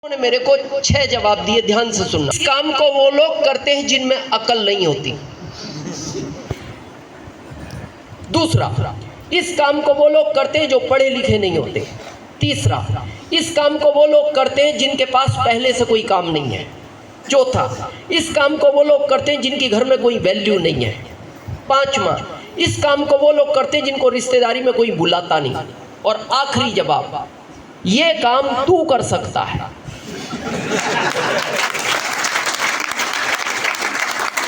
उन्होंने मेरे को 6 जवाब दिए, ध्यान से सुनना। इस काम को वो लोग करते हैं जिनमें अकल नहीं होती। दूसरा, इस काम को वो लोग करते हैं जो पढ़े लिखे नहीं होते। तीसरा, इस काम को वो लोग करते हैं जिनके पास पहले से कोई काम नहीं है। चौथा, इस काम को वो लोग करते हैं जिनकी घर में कोई वैल्यू नहीं है। पांचवा, इस काम को वो लोग करते हैं जिनको रिश्तेदारी में कोई बुलाता नहीं। और आखिरी जवाब, ये काम तू कर सकता है।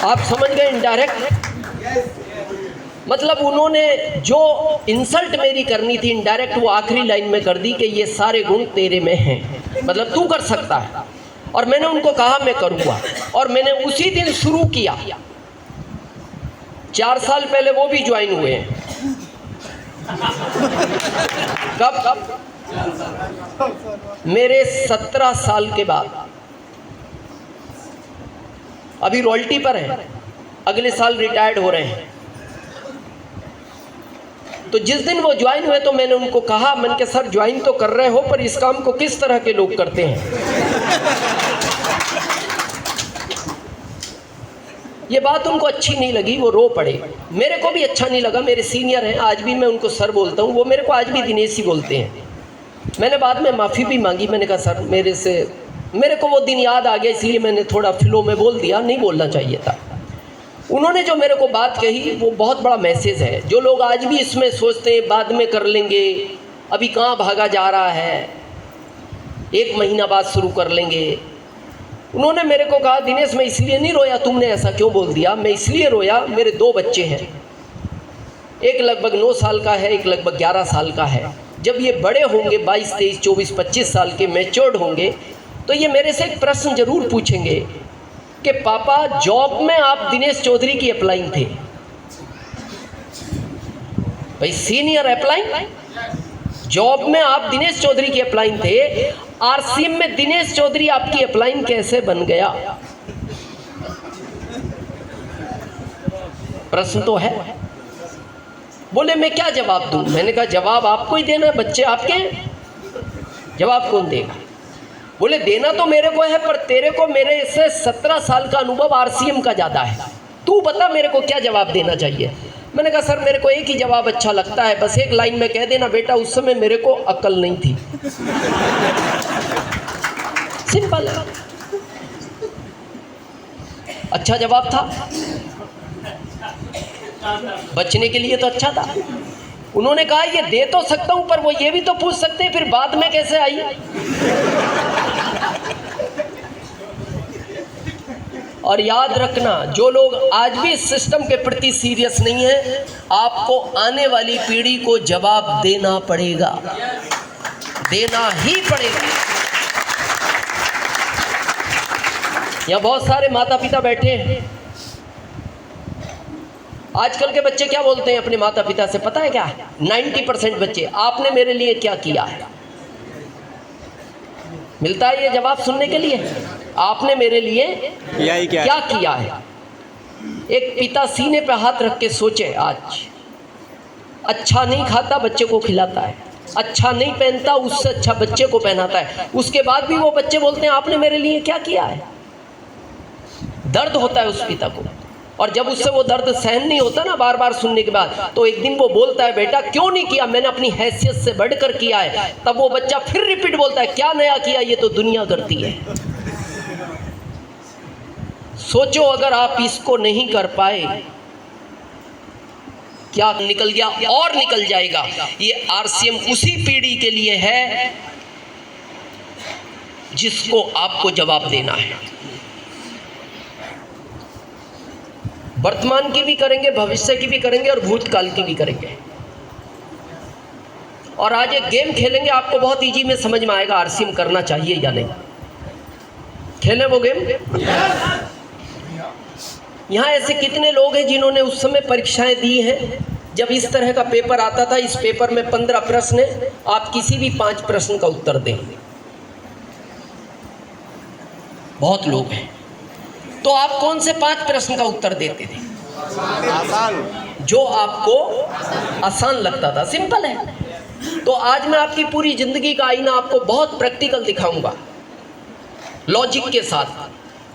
आप समझ गए इनडायरेक्ट? मतलब उन्होंने जो इंसल्ट मेरी करनी थी इनडायरेक्ट वो आखिरी लाइन में कर दी कि ये सारे गुण तेरे में हैं, मतलब तू कर सकता है। और मैंने उनको कहा मैं करूँगा, और मैंने उसी दिन शुरू किया। 4 साल पहले वो भी ज्वाइन हुए हैं। कब? मेरे 17 साल के बाद। अभी रॉयल्टी पर है, अगले साल रिटायर्ड हो रहे हैं। तो जिस दिन वो ज्वाइन हुए तो मैंने उनको कहा, मैंने कहा सर ज्वाइन तो कर रहे हो पर इस काम को किस तरह के लोग करते हैं? ये बात उनको अच्छी नहीं लगी, वो रो पड़े। मेरे को भी अच्छा नहीं लगा, मेरे सीनियर हैं, आज भी मैं उनको सर बोलता हूँ, वो मेरे को आज भी दिनेश ही बोलते हैं। मैंने बाद में माफ़ी भी मांगी, मैंने कहा सर मेरे को वो दिन याद आ गया, इसलिए मैंने थोड़ा फ्लो में बोल दिया, नहीं बोलना चाहिए था। उन्होंने जो मेरे को बात कही वो बहुत बड़ा मैसेज है। जो लोग आज भी इसमें सोचते हैं बाद में कर लेंगे, अभी कहाँ भागा जा रहा है, 1 महीना बाद शुरू कर लेंगे। उन्होंने मेरे को कहा दिनेश मैं इसलिए नहीं रोया, तुमने ऐसा क्यों बोल दिया? मैं इसलिए रोया, मेरे 2 बच्चे हैं, एक लगभग 9 साल का है, एक लगभग 11 साल का है। जब ये बड़े होंगे 22, 23, 24, 25 साल के मैच्योर्ड होंगे तो ये मेरे से एक प्रश्न जरूर पूछेंगे कि पापा जॉब में आप दिनेश चौधरी की अप्लाइंग थे। भाई सीनियर अप्लाइंग, जॉब में आप दिनेश चौधरी की अप्लाइंग थे, आरसीएम में दिनेश चौधरी आपकी अप्लाइंग कैसे बन गया? प्रश्न तो है। बोले मैं क्या जवाब दूं? मैंने कहा जवाब आपको ही देना है, बच्चे आपके हैं, जवाब कौन देगा? बोले देना तो मेरे को है, पर तेरे को मेरे से 17 साल का अनुभव आरसीएम का ज़्यादा है, तू बता मेरे को क्या जवाब देना चाहिए। मैंने कहा सर मेरे को एक ही जवाब अच्छा लगता है, बस एक लाइन में कह देना बेटा उस समय मेरे को अक्ल नहीं थी। सिंपल है, अच्छा जवाब था, बचने के लिए तो अच्छा था। उन्होंने कहा ये दे तो सकता हूं पर वो ये भी तो पूछ सकते हैं फिर बाद में कैसे आई। और याद रखना, जो लोग आज भी इस सिस्टम के प्रति सीरियस नहीं है, आपको आने वाली पीढ़ी को जवाब देना पड़ेगा, देना ही पड़ेगा। यहाँ बहुत सारे माता पिता बैठे हैं। आजकल के बच्चे क्या बोलते हैं अपने माता पिता से, पता है क्या? 90% बच्चे आपने मेरे लिए क्या किया है। मिलता है ये जवाब सुनने के लिए, आपने मेरे लिए क्या किया है। एक पिता सीने पे हाथ रख के सोचे, आज अच्छा नहीं खाता बच्चे को खिलाता है, अच्छा नहीं पहनता उससे अच्छा बच्चे को पहनाता है, उसके बाद भी वो बच्चे बोलते हैं आपने मेरे लिए क्या किया है। दर्द होता है उस पिता को, और जब उससे वो दर्द सहन नहीं होता ना बार बार सुनने के बाद, तो एक दिन वो बोलता है बेटा क्यों नहीं किया, मैंने अपनी हैसियत से बढ़कर किया है। तब वो बच्चा फिर रिपीट बोलता है क्या नया किया, ये तो दुनिया करती है। सोचो अगर आप इसको नहीं कर पाए, क्या निकल गया और निकल जाएगा। ये आरसीएम उसी पीढ़ी के लिए है जिसको आपको जवाब देना है। वर्तमान की भी करेंगे, भविष्य की भी करेंगे और भूतकाल की भी करेंगे। और आज एक गेम खेलेंगे, आपको बहुत इजी में समझ में आएगा आरसीएम करना चाहिए या नहीं। खेलें वो गेम? यहाँ ऐसे कितने लोग हैं जिन्होंने उस समय परीक्षाएं दी हैं, जब इस तरह का पेपर आता था, इस पेपर में 15 प्रश्न है, आप किसी भी 5 प्रश्न का उत्तर दें। बहुत लोग हैं। तो आप कौन से 5 प्रश्न का उत्तर देते थे? आसान, जो आपको आसान लगता था, सिंपल है। तो आज मैं आपकी पूरी जिंदगी का आईना आपको बहुत प्रैक्टिकल दिखाऊंगा। लॉजिक के साथ।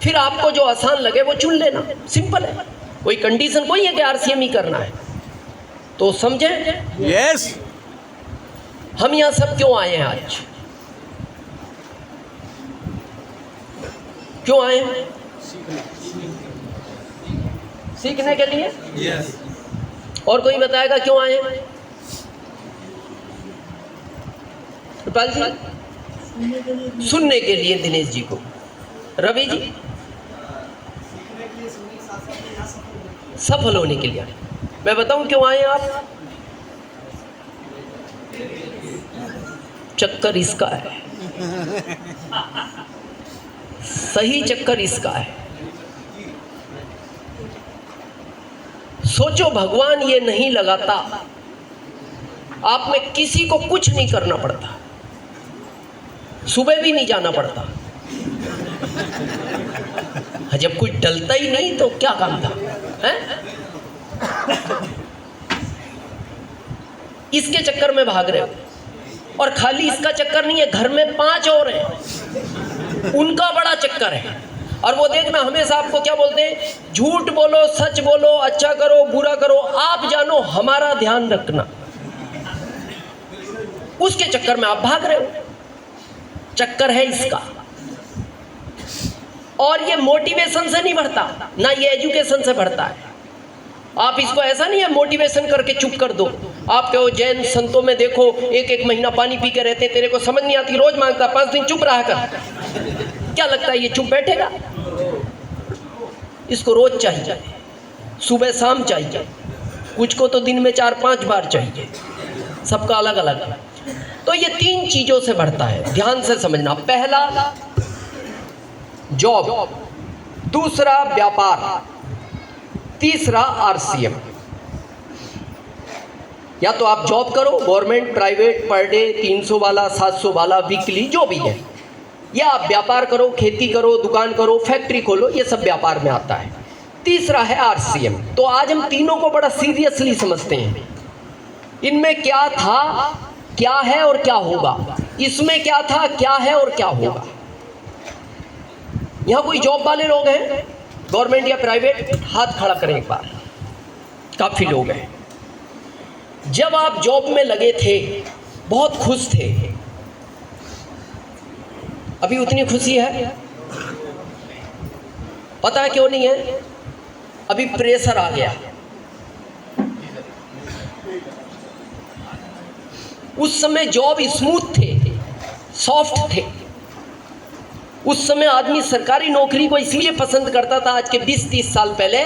फिर आपको जो आसान लगे वो चुन लेना, सिंपल है। कोई कंडीशन कोई है कि आरसीएम ही करना है, तो समझे? यस। हम यहाँ सब क्यों आए हैं आज? क्यों आए हैं? सीखने के लिए। यस। और कोई बताएगा क्यों आए हैं? कृपाल जी? सुनने के लिए दिनेश जी को। रवि जी? सफल होने के लिए। मैं बताऊं क्यों आए हैं आप? चक्कर इसका है, सही चक्कर इसका है। सोचो, भगवान ये नहीं लगाता, आप में किसी को कुछ नहीं करना पड़ता, सुबह भी नहीं जाना पड़ता। जब कुछ डलता ही नहीं तो क्या काम था, हैं? इसके चक्कर में भाग रहे हो। और खाली इसका चक्कर नहीं है, घर में 5 और हैं, उनका बड़ा चक्कर है। और वो देखना हमेशा आपको क्या बोलते हैं, झूठ बोलो, सच बोलो, अच्छा करो, बुरा करो, आप जानो, हमारा ध्यान रखना। उसके चक्कर में आप भाग रहे हो, चक्कर है इसका। और ये मोटिवेशन से नहीं बढ़ता, ना ये एजुकेशन से बढ़ता है। आप इसको ऐसा नहीं है मोटिवेशन करके चुप कर दो। आप कहो जैन संतों में देखो 1-1 महीना पानी पी के रहते, तेरे को समझ नहीं आती, रोज मांगता, 5 दिन चुप रहा कर। क्या लगता है ये चुप बैठेगा? इसको रोज चाहिए, सुबह शाम चाहिए, कुछ को तो दिन में 4-5 बार चाहिए, सबका अलग अलग है। तो ये 3 चीजों से बढ़ता है, ध्यान से समझना। पहला जॉब, दूसरा व्यापार, तीसरा आरसीएम। या तो आप जॉब करो, गवर्नमेंट, प्राइवेट, पर डे 300 वाला, 700 वाला, वीकली, जो भी है, या आप व्यापार करो, खेती करो, दुकान करो, फैक्ट्री खोलो, ये सब व्यापार में आता है। तीसरा है आरसीएम। तो आज हम तीनों को बड़ा सीरियसली समझते हैं। इनमें क्या था, क्या है और क्या होगा। इसमें क्या था, क्या है और क्या होगा। यहां कोई जॉब वाले लोग हैं, गवर्नमेंट या प्राइवेट? हाथ खड़ा करें एक बार। काफी लोग हैं। जब आप जॉब में लगे थे बहुत खुश थे, अभी उतनी खुशी है? पता है क्यों नहीं है? अभी प्रेशर आ गया। उस समय जॉब स्मूथ थे, सॉफ्ट थे। उस समय आदमी सरकारी नौकरी को इसलिए पसंद करता था, आज के 20-30 साल पहले,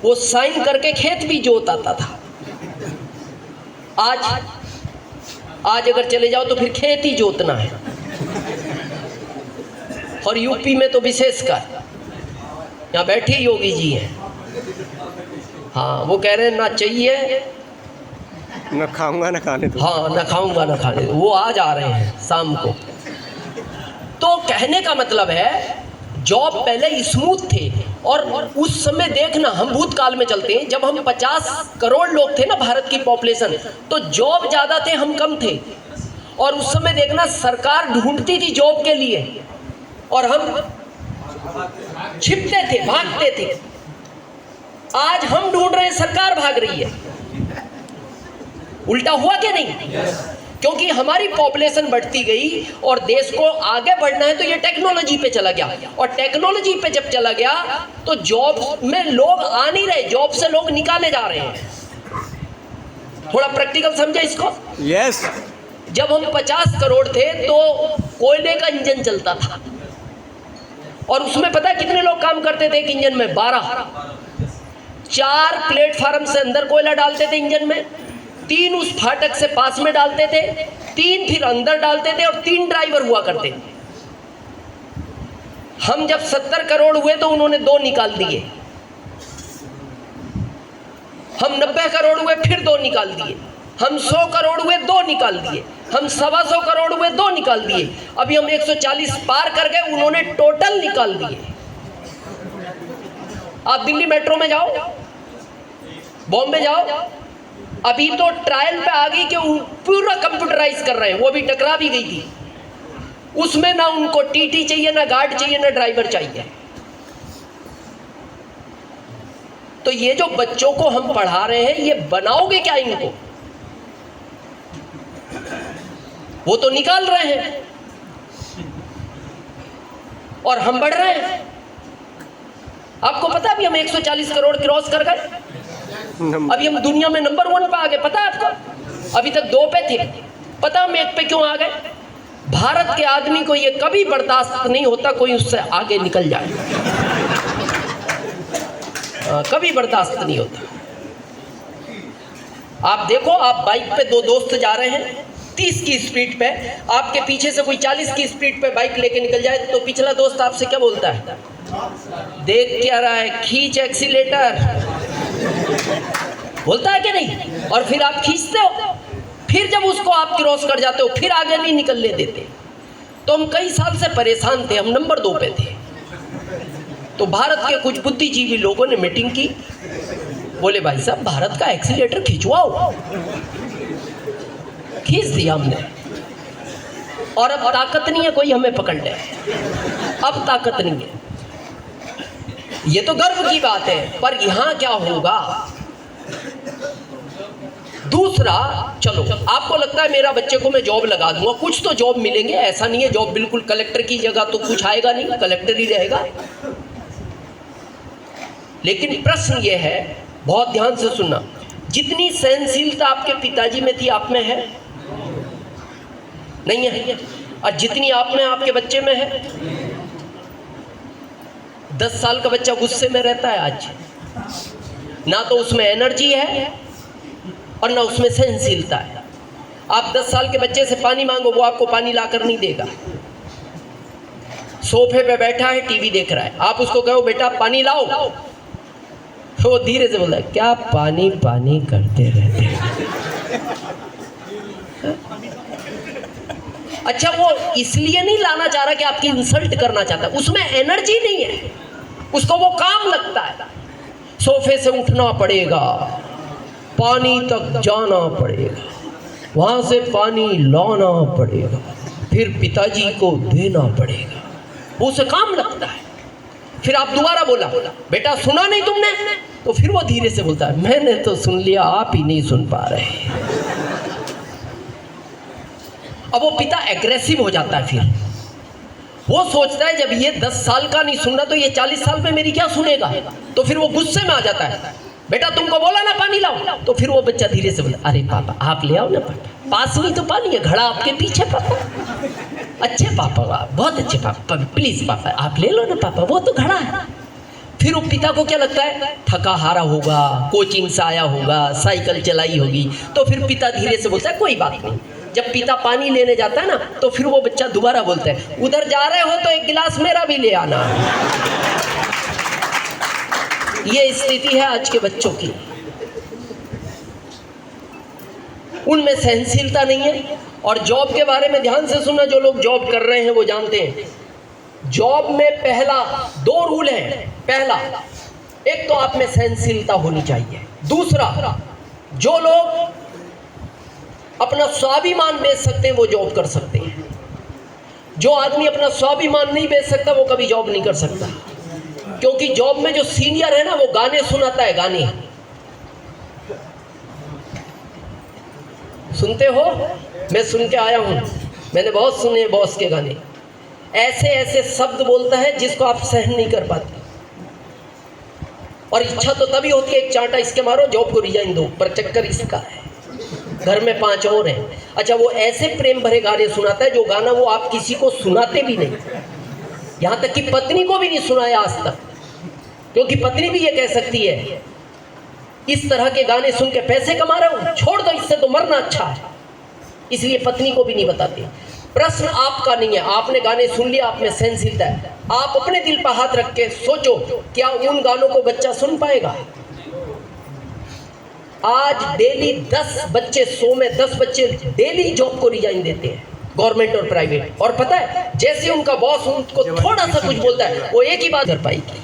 वो साइन करके खेत भी जोत आता था। आज अगर चले जाओ तो फिर खेत ही जोतना है। और यूपी में तो विशेषकर, यहाँ बैठे योगी जी हैं, हाँ, वो कह रहे हैं ना चाहिए न खाऊंगा न खाने दो। हाँ, ना खाऊंगा ना खाने दो। वो आज आ रहे हैं शाम को। तो कहने का मतलब है, जॉब पहले स्मूथ थे। और उस समय देखना, हम भूतकाल में चलते हैं, जब हम 50 करोड़ लोग थे ना भारत की पॉपुलेशन, तो जॉब ज़्यादा थे, हम कम थे। और उस समय देखना सरकार ढूंढती थी जॉब के लिए, और हम छिपते थे, भागते थे। आज हम ढूंढ रहे हैं, सरकार भाग रही है। उल्टा हुआ क्या नहीं? क्योंकि हमारी पॉपुलेशन बढ़ती गई और देश को आगे बढ़ना है, तो ये टेक्नोलॉजी पे चला गया। और टेक्नोलॉजी पे जब चला गया तो जॉब में लोग आ नहीं रहे, जॉब से लोग निकाले जा रहे हैं। थोड़ा प्रैक्टिकल समझे इसको? यस। जब हम 50 करोड़ थे तो कोयले का इंजन चलता था, और उसमें पता है कितने लोग काम करते थे एक इंजन में? 12। 4 प्लेटफार्म से अंदर कोयला डालते थे इंजन में, 3 उस फाटक से पास में डालते थे, 3 फिर अंदर डालते थे, और 3 ड्राइवर हुआ करते थे। हम जब 70 करोड़ हुए तो उन्होंने 2 निकाल दिए। हम 90 करोड़ हुए, फिर 2 निकाल दिए। हम 100 करोड़ हुए, 2 निकाल दिए। हम 125 करोड़ हुए, 2 निकाल दिए। अभी हम 140 पार कर गए, उन्होंने टोटल निकाल दिए। आप दिल्ली मेट्रो में जाओ, बॉम्बे जाओ, अभी तो ट्रायल पे आ गई कि पूरा कंप्यूटराइज कर रहे हैं। वो भी टकरा भी गई थी। उसमें ना उनको टीटी चाहिए, ना गार्ड चाहिए, ना ड्राइवर चाहिए। तो ये जो बच्चों को हम पढ़ा रहे हैं, ये बनाओगे क्या इनको? वो तो निकाल रहे हैं और हम बढ़ रहे हैं। आपको पता है अभी हम 140 करोड़ क्रॉस कर गए, अभी हम दुनिया में नंबर 1 पे आ गए। पता है आपको? अभी तक 2 पे थे। पता हम 1 पे क्यों आ गए? भारत के आदमी को ये कभी बर्दाश्त नहीं होता कोई उससे आगे निकल जाए, कभी बर्दाश्त नहीं होता। आप देखो, आप बाइक पे 2 दोस्त जा रहे हैं 30 की स्पीड पे, आपके पीछे से कोई 40 की स्पीड पे बाइक लेके निकल जाए तो पिछला दोस्त आपसे क्या बोलता है? देख क्या रहा है, खींच एक्सीलेटर, बोलता है कि नहीं? और फिर आप खींचते हो, फिर जब उसको आप क्रॉस कर जाते हो फिर आगे नहीं निकलने देते। तो हम कई साल से परेशान थे, हम नंबर 2 पे थे। तो भारत के कुछ बुद्धिजीवी लोगों ने मीटिंग की, बोले भाई साहब भारत का एक्सीलेटर खिंचवाओ। खींच दिया हमने, और अब ताकत नहीं है कोई हमें पकड़ ले, अब ताकत नहीं है। ये तो गर्व की बात है, पर यहां क्या होगा? दूसरा, चलो आपको लगता है मेरा बच्चे को मैं जॉब लगा दूंगा, कुछ तो जॉब मिलेंगे, ऐसा नहीं है जॉब बिल्कुल कलेक्टर की जगह तो कुछ आएगा नहीं, कलेक्टर ही रहेगा। लेकिन प्रश्न ये है, बहुत ध्यान से सुनना, जितनी सहनशीलता आपके पिताजी में थी आप में है? नहीं है। और जितनी आप में आपके बच्चे में है? 10 साल का बच्चा गुस्से में रहता है आज, ना तो उसमें एनर्जी है और ना उसमें सहनशीलता है। आप 10 साल के बच्चे से पानी मांगो, वो आपको पानी लाकर नहीं देगा। सोफे पे बैठा है, टीवी देख रहा है, आप उसको कहो बेटा पानी लाओ, तो वो धीरे से बोलता है क्या पानी पानी करते रहते हैं। अच्छा, वो इसलिए नहीं लाना चाह रहा कि आपकी इंसल्ट करना चाहता है, उसमें एनर्जी नहीं है, उसको वो काम लगता है। सोफे से उठना पड़ेगा, पानी तक जाना पड़ेगा, वहाँ से पानी लाना पड़ेगा, फिर पिताजी को देना पड़ेगा, वो उसे काम लगता है। फिर आप दोबारा बोला बेटा सुना नहीं तुमने, तो फिर वो धीरे से बोलता है मैंने तो सुन लिया, आप ही नहीं सुन पा रहे। अब वो पिता एग्रेसिव हो जाता है, फिर वो सोचता है जब ये 10 साल का नहीं सुन रहा तो ये 40 साल में मेरी क्या सुनेगा, तो फिर वो गुस्से में आ जाता है, बेटा तुमको बोला ना पानी लाओ, तो फिर वो बच्चा धीरे से बोलता अरे पापा आप ले आओ ना पापा, पास में तो पानी है, घड़ा आपके पीछे पापा, अच्छे पापा बहुत अच्छे पापा, प्लीज पापा आप ले लो ना पापा, वो तो घड़ा है। फिर वो पिता को क्या लगता है थका हारा होगा, कोचिंग से आया होगा, साइकिल चलाई होगी, तो फिर पिता धीरे से बोलता है कोई बात नहीं। जब पिता पानी लेने जाता है ना, तो फिर वो बच्चा दोबारा बोलता है उधर जा रहे हो तो एक गिलास मेरा भी ले आना। ये स्थिति है आज के बच्चों की, उनमें सहनशीलता नहीं है। और जॉब के बारे में ध्यान से सुनना, जो लोग जॉब कर रहे हैं वो जानते हैं, जॉब में पहला 2 रूल है। पहला, एक तो आप में सहनशीलता होनी चाहिए। दूसरा, जो लोग अपना स्वाभिमान बेच सकते हैं वो जॉब कर सकते हैं। जो आदमी अपना स्वाभिमान नहीं बेच सकता वो कभी जॉब नहीं कर सकता, क्योंकि जॉब में जो सीनियर है ना वो गाने सुनाता है। गाने सुनते हो? मैं सुन के आया हूं, मैंने बहुत सुने बॉस के गाने। ऐसे ऐसे शब्द बोलता है जिसको आप सहन नहीं कर पाते, और इच्छा तो तभी होती है एक चांटा इसके मारो, जॉब को रिजाइन दो, पर चक्कर इसका है घर में 5 और हैं। अच्छा, वो ऐसे प्रेम भरे गाने सुनाता है जो गाना वो आप किसी को सुनाते भी नहीं, यहाँ तक कि पत्नी को भी नहीं सुनाया आज तक, क्योंकि पत्नी भी ये कह सकती है इस तरह के गाने सुन के पैसे कमा रहा हूँ, छोड़ दो, इससे तो मरना अच्छा है, इसलिए पत्नी को भी नहीं बताते। प्रश्न आपका नहीं है, आपने गाने सुन लिया, आप में सहनशीलता है, आप अपने दिल पर हाथ रख के सोचो क्या उन गानों को बच्चा सुन पाएगा? आज डेली 10 बच्चे, 100 में 10 बच्चे डेली जॉब को रिजाइन देते हैं, गवर्नमेंट और प्राइवेट। और पता है जैसे उनका बॉस उनको थोड़ा सा कुछ बोलता है वो एक ही बात कर पाएगी,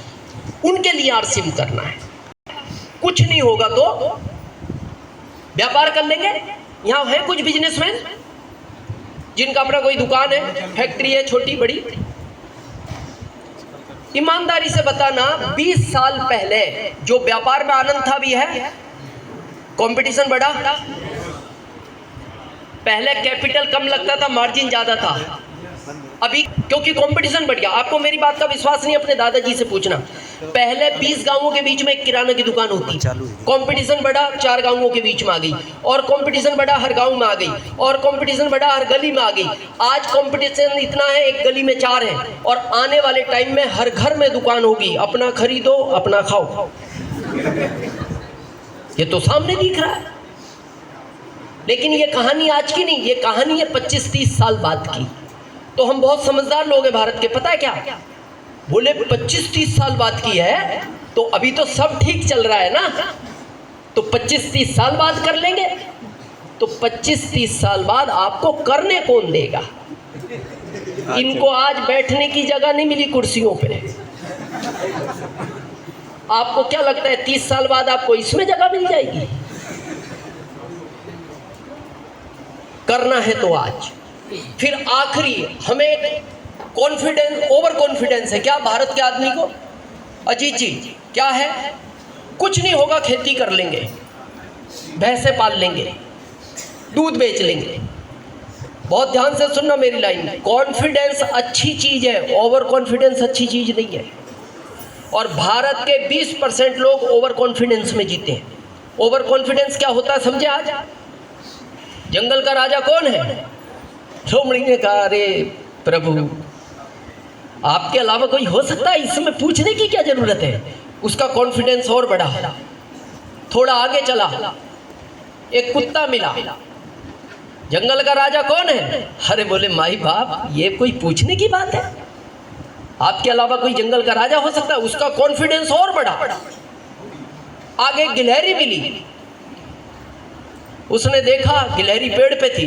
उनके लिए आरसीएम करना है। कुछ नहीं होगा तो व्यापार कर लेंगे। यहाँ है कुछ बिजनेसमैन, जिनका अपना कोई दुकान है, फैक्ट्री है, छोटी बड़ी, ईमानदारी से बताना 20 साल पहले जो व्यापार में आनंद था भी है? कंपटीशन बढ़ा? पहले कैपिटल कम लगता था, मार्जिन ज्यादा था। अभी क्योंकि कंपटीशन बढ़ गया। आपको मेरी बात का विश्वास नहीं, अपने दादाजी से पूछना। पहले 20 गांवों के बीच में एक किराना की दुकान होती, कंपटीशन बढ़ा 4 गांवों के बीच में आ गई, और कंपटीशन बढ़ा हर गांव में आ गई, और कंपटीशन बढ़ा हर गली में आ गई। आज कंपटीशन इतना है, एक गली में 4 है, और आने वाले टाइम में हर घर में दुकान होगी। अपना खरीदो, अपना खाओ। ये तो सामने दिख रहा है। लेकिन ये कहानी आज की नहीं, ये कहानी है 25-30 साल बाद की। तो हम बहुत समझदार लोग हैं भारत के। पता है क्या बोले? 25-30 साल बाद की है, तो अभी तो सब ठीक चल रहा है ना, तो 25-30 साल बाद कर लेंगे। तो 25-30 साल बाद आपको करने कौन देगा? इनको आज बैठने की जगह नहीं मिली कुर्सियों पे। आपको क्या लगता है 30 साल बाद आपको इसमें जगह मिल जाएगी? करना है तो आज। फिर आखिरी, हमें कॉन्फिडेंस, ओवर कॉन्फिडेंस है क्या भारत के आदमी को? अजीत जी क्या है? कुछ नहीं होगा, खेती कर लेंगे, भैंसे पाल लेंगे, दूध बेच लेंगे। बहुत ध्यान से सुनना मेरी लाइन। कॉन्फिडेंस अच्छी चीज है, ओवर कॉन्फिडेंस अच्छी चीज नहीं है। और भारत के 20% लोग ओवर कॉन्फिडेंस में जीते हैं। ओवर कॉन्फिडेंस क्या होता है समझे? आज जंगल का राजा कौन है? लोमड़ी ने कहा, अरे प्रभु आपके अलावा कोई हो सकता है, इसमें पूछने की क्या जरूरत है? उसका कॉन्फिडेंस और बढ़ा। थोड़ा आगे चला, एक कुत्ता मिला। जंगल का राजा कौन है? अरे बोले माई बाप, ये कोई पूछने की बात है? आपके अलावा कोई जंगल का राजा हो सकता है? उसका कॉन्फिडेंस और बढ़ा। आगे गिलहरी मिली। उसने देखा गिलहरी पेड़ पे थी।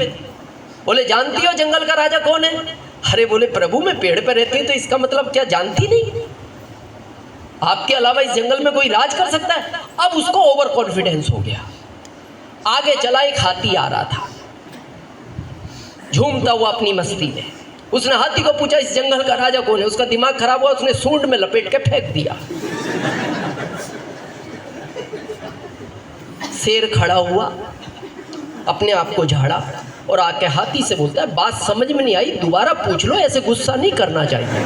बोले जानती हो जंगल का राजा कौन है? अरे बोले प्रभु मैं पेड़ पे रहती हूँ, तो इसका मतलब क्या जानती नहीं? आपके अलावा इस जंगल में कोई राज कर सकता है? अब उसको ओवर कॉन्फिडेंस हो गया। आगे चला, एक हाथी आ रहा था झूमता हुआ अपनी मस्ती में। उसने हाथी को पूछा इस जंगल का राजा कौन है? उसका दिमाग खराब हुआ, उसने सूंड में लपेट के फेंक दिया। शेर खड़ा हुआ, अपने आप को झाड़ा और आके हाथी से बोलता है, बात समझ में नहीं आई, दोबारा पूछ लो, ऐसे गुस्सा नहीं करना चाहिए।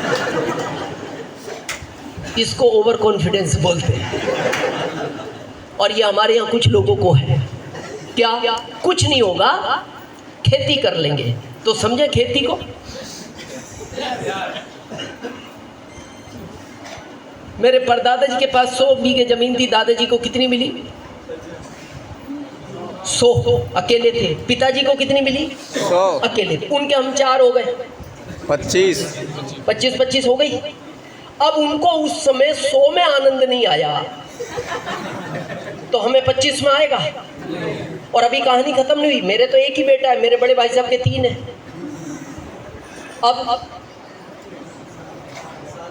इसको ओवर कॉन्फिडेंस बोलते हैं। और ये हमारे यहाँ कुछ लोगों को है। क्या? कुछ नहीं होगा, खेती कर लेंगे। तो समझे खेती को? मेरे परदादा जी के पास 100 बीघे जमीन थी। दादाजी को कितनी मिली? 100। अकेले थे। पिताजी को कितनी मिली? 100। अकेले थे। उनके हम 4 हो गए, 25 हो गई। अब उनको उस समय 100 में आनंद नहीं आया, तो हमें 25 में आएगा। और अभी कहानी खत्म नहीं हुई। मेरे तो एक ही बेटा है, मेरे बड़े भाई साहब के 3 हैं। अब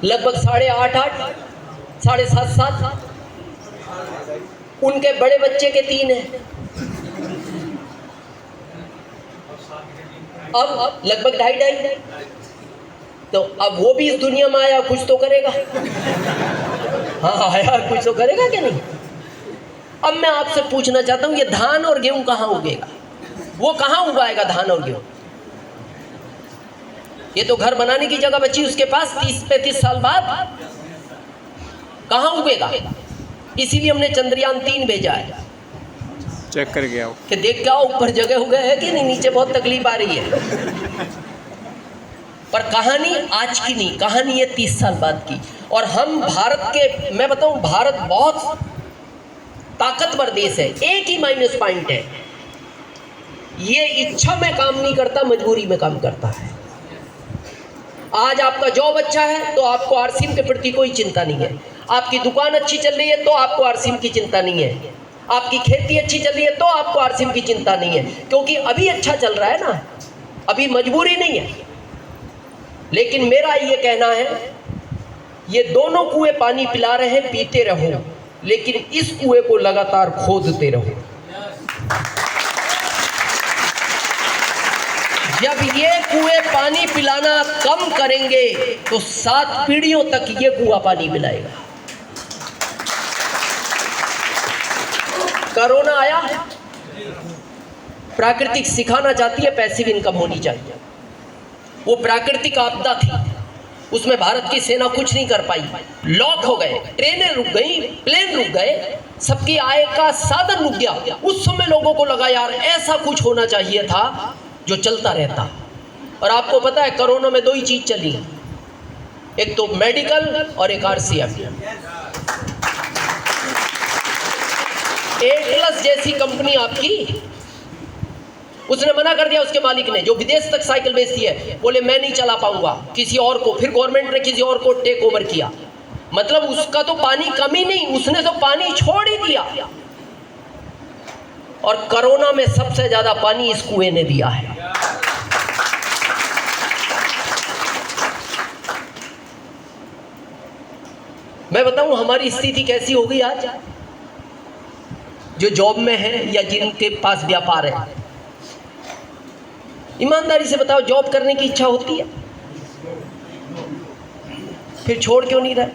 लगभग 8.5, 7.5, उनके बड़े बच्चे के 3 हैं। अब लगभग 2.5। तो अब वो भी इस दुनिया में आया, कुछ तो करेगा। हाँ आया, कुछ तो करेगा क्या नहीं? अब मैं आपसे पूछना चाहता हूँ, ये धान और गेहूं कहाँ उगेगा? वो कहाँ उगाएगा धान और गेहूं? ये तो घर बनाने की जगह बची उसके पास 30-35 साल बाद, कहाँ उगेगा? इसीलिए हमने चंद्रयान 3 भेजा है। चेक कर गया कि देख क्या ऊपर जगह उगे है कि नहीं, नीचे बहुत तकलीफ आ रही है। पर कहानी आज की नहीं, कहानी है 30 साल बाद की। और हम भारत के, मैं बताऊं, भारत बहुत ताकतवर देश है। एक ही माइनस पॉइंट है, ये इच्छा में काम नहीं करता, मजबूरी में काम करता है। आज आपका जॉब अच्छा है तो आपको आरसीएम के प्रति कोई चिंता नहीं है। आपकी दुकान अच्छी चल रही है तो आपको आरसीएम की चिंता नहीं है। आपकी खेती अच्छी चल रही है तो आपको आरसीएम की चिंता नहीं है, क्योंकि अभी अच्छा चल रहा है ना, अभी मजबूरी नहीं है। लेकिन मेरा ये कहना है, ये दोनों कुएं पानी पिला रहे हैं, पीते रहो, लेकिन इस कुएं को लगातार खोदते रहो। जब ये कुएं पानी पिलाना कम करेंगे तो 7 पीढ़ियों तक ये कुआं पानी पिलाएगा। कोरोना आया, प्राकृतिक सिखाना चाहती है पैसिव इनकम होनी चाहिए। वो प्राकृतिक आपदा थी, उसमें भारत की सेना कुछ नहीं कर पाई, लॉक हो गए, ट्रेनें रुक गई, प्लेन रुक गए, सबकी आय का साधन रुक गया। उस समय लोगों को लगा यार ऐसा कुछ होना चाहिए था जो चलता रहता। और आपको पता है कोरोना में 2 ही चीज चली, एक तो मेडिकल और एक RCM। एटलस जैसी कंपनी आपकी, उसने मना कर दिया, उसके मालिक ने, जो विदेश तक साइकिल बेचती है, बोले मैं नहीं चला पाऊंगा, किसी और को। फिर गवर्नमेंट ने किसी और को टेक ओवर किया। मतलब उसका तो पानी कम ही नहीं, उसने तो पानी छोड़ ही दिया। और कोरोना में सबसे ज्यादा पानी इस कुएं ने दिया है। मैं बताऊं हमारी स्थिति कैसी हो गई आज, जो जॉब में है या जिनके पास व्यापार है। ईमानदारी से बताओ, जॉब करने की इच्छा होती है, फिर छोड़ क्यों नहीं रहे?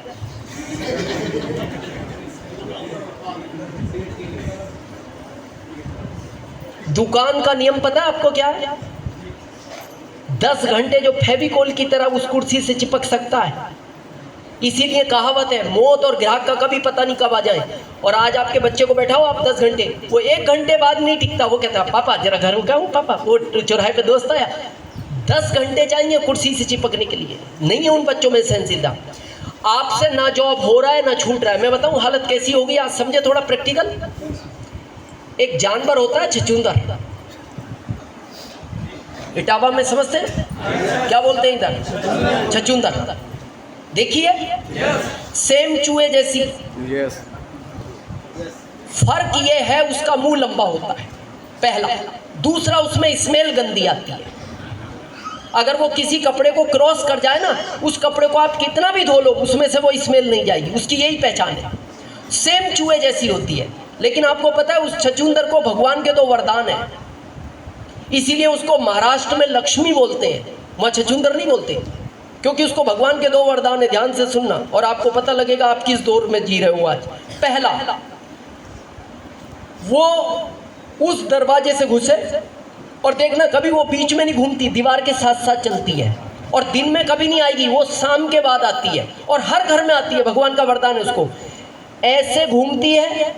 दुकान का नियम पता है आपको क्या है? 10 घंटे जो फेविकोल की तरह उस कुर्सी से चिपक सकता है। इसीलिए कहावत है, मौत और ग्राहक का कभी पता नहीं कब आ जाए। और आज आपके बच्चे को बैठाओ आप 10 घंटे, वो 1 घंटे बाद नहीं टिकता। वो कहता है पापा जरा घर में क्या हूँ, पापा वो चौराहे पे दोस्त आया। 10 घंटे चाहिए कुर्सी से चिपकने के लिए। नहीं है उन बच्चों में सहनशीलता। आपसे ना जॉब हो रहा है ना छूट रहा है। मैं बताऊँ हालत कैसी होगी आज, समझे थोड़ा प्रैक्टिकल। एक जानवर होता है छछूंदर, इटावा में समझते हैं क्या बोलते हैं इधर? छछूंदर। देखिए सेम चूहे जैसी। फर्क ये है उसका मुंह लंबा होता है, पहला। दूसरा उसमें स्मेल गंदी आती है। अगर वो किसी कपड़े को क्रॉस कर जाए ना, उस कपड़े को आप कितना भी धो लो उसमें से वो स्मेल नहीं जाएगी। उसकी यही पहचान है, सेम चूहे जैसी होती है। लेकिन आपको पता है उस छछूंदर को भगवान के 2 वरदान है, इसीलिए उसको महाराष्ट्र में लक्ष्मी बोलते हैं, वहाँ छछूंदर नहीं बोलते, क्योंकि उसको भगवान के 2 वरदान है। ध्यान से सुनना और आपको पता लगेगा आप किस दौर में जी रहे हो आज। पहला, वो उस दरवाजे से घुसे और देखना कभी वो बीच में नहीं घूमती, दीवार के साथ साथ चलती है। और दिन में कभी नहीं आएगी, वो शाम के बाद आती है और हर घर में आती है। भगवान का वरदान है उसको। ऐसे घूमती है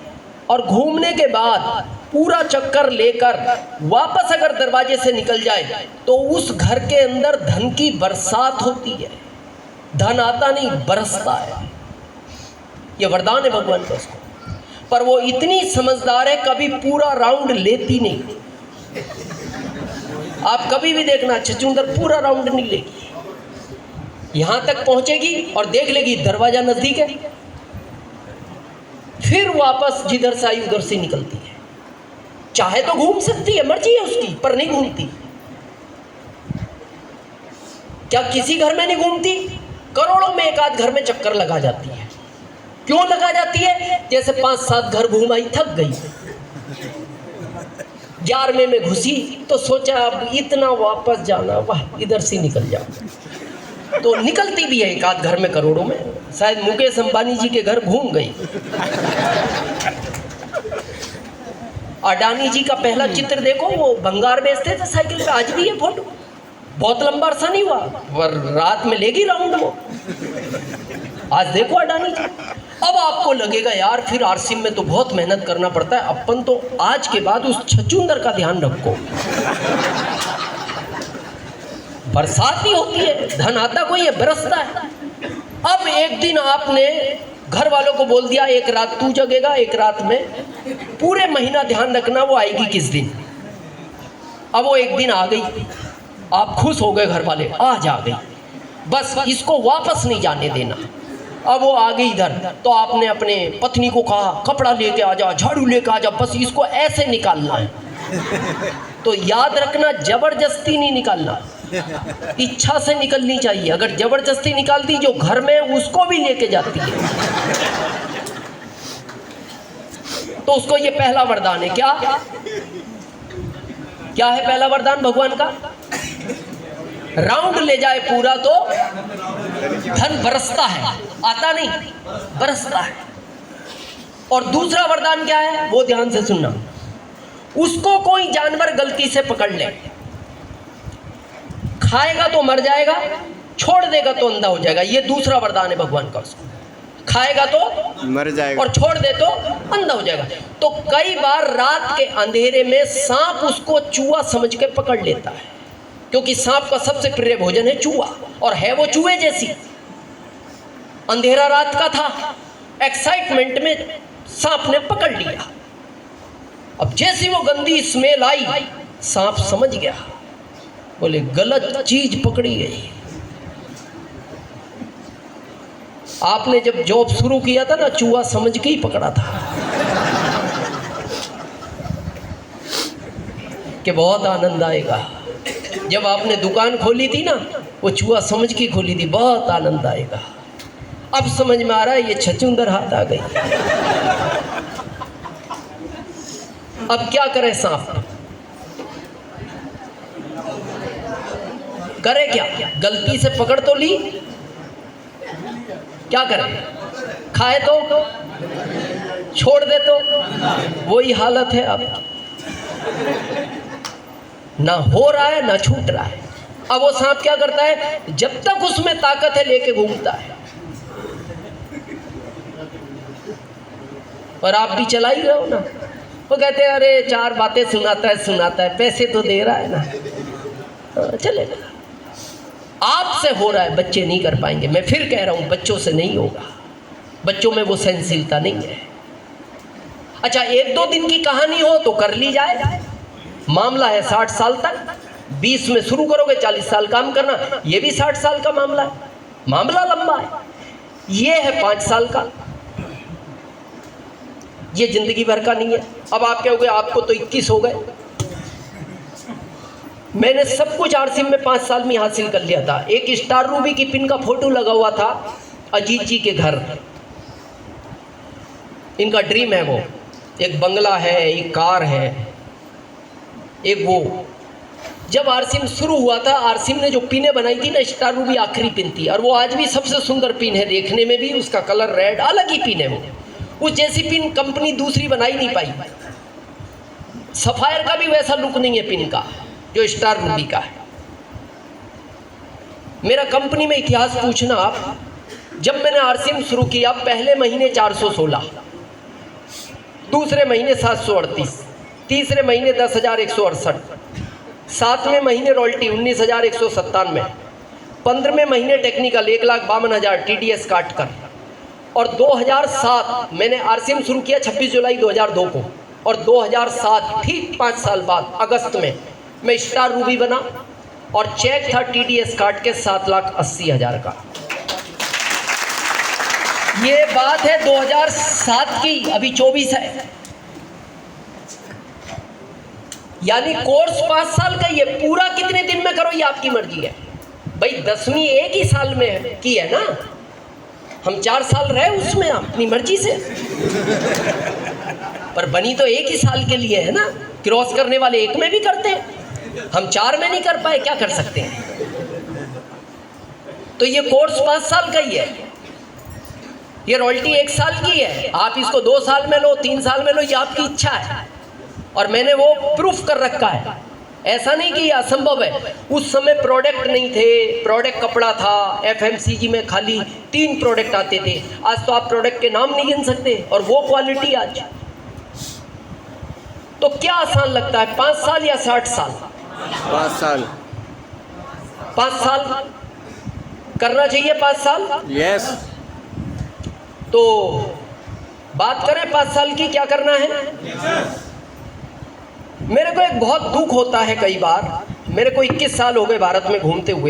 और घूमने के बाद पूरा चक्कर लेकर वापस अगर दरवाजे से निकल जाए तो उस घर के अंदर धन की बरसात होती है। धन आता नहीं, बरसता है। ये वरदान है भगवान का उसको। पर वो इतनी समझदार है, कभी पूरा राउंड लेती नहीं। आप कभी भी देखना छछूंदर पूरा राउंड नहीं लेगी, यहां तक पहुंचेगी और देख लेगी दरवाजा नजदीक है, फिर वापस जिधर से आई उधर से निकलती है। चाहे तो घूम सकती है, मर्जी है उसकी, पर नहीं घूमती। क्या किसी घर में नहीं घूमती? करोड़ों में एक आध घर में चक्कर लगा जाती है। क्यों लगा जाती है? जैसे 5-7 घर घूम आई, थक गई, 11वें में घुसी तो सोचा अब इतना वापस जाना, वाह इधर से निकल जाओ। तो निकलती भी है एक आध घर में, करोड़ों में। शायद मुकेश अंबानी जी के घर घूम गई। अडानी जी का पहला चित्र देखो, वो भंगार बेचते थे साइकिल पे, आज भी है फोटो। बहुत लंबा अरसा नहीं हुआ, पर रात में लेगी राउंड वो। आज देखो अडानी जी। अब आपको लगेगा यार फिर RCM में तो बहुत मेहनत करना पड़ता है। अपन तो आज के बाद उस छछूंदर का ध्यान रखो। बरसात भी होती है, धन आता कोई है, बरसता है। अब एक दिन आपने घर वालों को बोल दिया एक रात तू जगेगा, एक रात में, पूरे महीना ध्यान रखना वो आएगी किस दिन। अब वो एक दिन आ गई, आप खुश हो गए, घर वाले आज आ गई, बस इसको वापस नहीं जाने देना। अब वो आ गई इधर, तो आपने अपने पत्नी को कहा कपड़ा लेके आ जा, झाड़ू लेके आ जा, बस इसको ऐसे निकालना है। तो याद रखना जबरदस्ती नहीं निकालना, इच्छा से निकलनी चाहिए। अगर जबरदस्ती निकालती जो घर में उसको भी लेके जाती है। तो उसको ये पहला वरदान है। क्या क्या है पहला वरदान भगवान का? राउंड ले जाए पूरा तो धन बरसता है, आता नहीं, बरसता है। और दूसरा वरदान क्या है, वो ध्यान से सुनना। उसको कोई जानवर गलती से पकड़ ले, खाएगा तो मर जाएगा, छोड़ देगा तो अंधा हो जाएगा। ये दूसरा वरदान है भगवान का। उसको खाएगा तो मर जाएगा और छोड़ दे तो अंधा हो जाएगा। तो कई बार रात के अंधेरे में सांप उसको चूहा समझ के पकड़ लेता है, क्योंकि सांप का सबसे प्रिय भोजन है चूहा, और है वो चूहे जैसी। अंधेरा रात का था, एक्साइटमेंट में सांप ने पकड़ लिया। अब जैसी वो गंदी स्मेल आई, सांप समझ गया, बोले गलत चीज पकड़ी गई। आपने जब जॉब शुरू किया था ना, चूहा समझ के ही पकड़ा था कि बहुत आनंद आएगा। जब आपने दुकान खोली थी ना, वो चूहा समझ के खोली थी, बहुत आनंद आएगा। अब समझ में आ रहा है ये छछूंदर हाथ आ गई। अब क्या करे सांप, करे क्या? गलती से पकड़ तो ली, क्या करे? खाए तो, छोड़ दे तो, वही हालत है अब। ना हो रहा है ना छूट रहा है। अब वो सांप क्या करता है, जब तक उसमें ताकत है लेके घूमता है। और आप भी चला ही रहे हो ना। वो कहते हैं अरे 4 बातें सुनाता है, पैसे तो दे रहा है ना, चलेगा। आपसे हो रहा है, बच्चे नहीं कर पाएंगे। मैं फिर कह रहा हूं, बच्चों से नहीं होगा, बच्चों में वो सहनशीलता नहीं है। अच्छा, 1-2 दिन की कहानी हो तो कर ली जाए। मामला है 60 साल तक, 20 में शुरू करोगे, 40 साल काम करना, ये भी 60 साल का मामला है। मामला लंबा है। ये है 5 साल का, ये जिंदगी भर का नहीं है। अब आप कहोगे आपको तो 21 हो गए। मैंने सब कुछ आरसीएम में 5 साल में हासिल कर लिया था। एक स्टार रूबी की पिन का फोटो लगा हुआ था अजीत जी के घर। इनका ड्रीम है वो, एक बंगला है, एक कार है, एक वो। जब आरसीएम शुरू हुआ था, आरसीएम ने जो पिनें बनाई थी ना, स्टार रूबी आखिरी पिन थी, और वो आज भी सबसे सुंदर पिन है, देखने में भी उसका कलर रेड, अलग ही पिन है वो। उस जैसी पिन कंपनी दूसरी बनाई नहीं पाई। सफायर का भी वैसा लुक नहीं है पिन का जो स्टार रूबी का है। मेरा कंपनी में इतिहास पूछना आप, जब मैंने आरसीएम शुरू किया, पहले महीने 416, दूसरे महीने 738, तीसरे महीने 10,168, 7वें महीने रॉयल्टी 19,197, 15वें महीने टेक्निकल 1,52,000 TDS काट कर, और 2007 मैंने आरसीएम शुरू किया 26 जुलाई 2002 को, और 2007 ठीक 5 साल बाद अगस्त में मैं स्टार रूबी बना, और चेक था TDS काट के 7,80,000 का। ये बात है 2007 की, अभी 24 है। यानी कोर्स 5 साल का, ये पूरा कितने दिन में करो ये आपकी मर्जी है। भाई 10वीं एक ही साल में की है ना, हम 4 साल रहे उसमें अपनी मर्जी से, पर बनी तो एक ही साल के लिए है ना। क्रॉस करने वाले एक में भी करते हैं, हम 4 में नहीं कर पाए, क्या कर सकते हैं। तो ये कोर्स 5 साल का ही है, ये रॉयल्टी 1 साल की है। आप इसको 2 साल में लो, 3 साल में लो, ये आपकी इच्छा है, और मैंने वो प्रूफ कर रखा है। ऐसा नहीं कि ये असंभव है। उस समय प्रोडक्ट नहीं थे, प्रोडक्ट कपड़ा था, FMCG में खाली 3 प्रोडक्ट आते थे। आज तो आप प्रोडक्ट के नाम नहीं गिन सकते, और वो क्वालिटी आज। तो क्या आसान लगता है, 5 साल या 60 साल? 5 साल। 5 साल करना चाहिए, 5 साल। यस। तो बात करें 5 साल की, क्या करना है। मेरे को एक बहुत दुख होता है, कई बार मेरे को 21 साल हो गए भारत में घूमते हुए।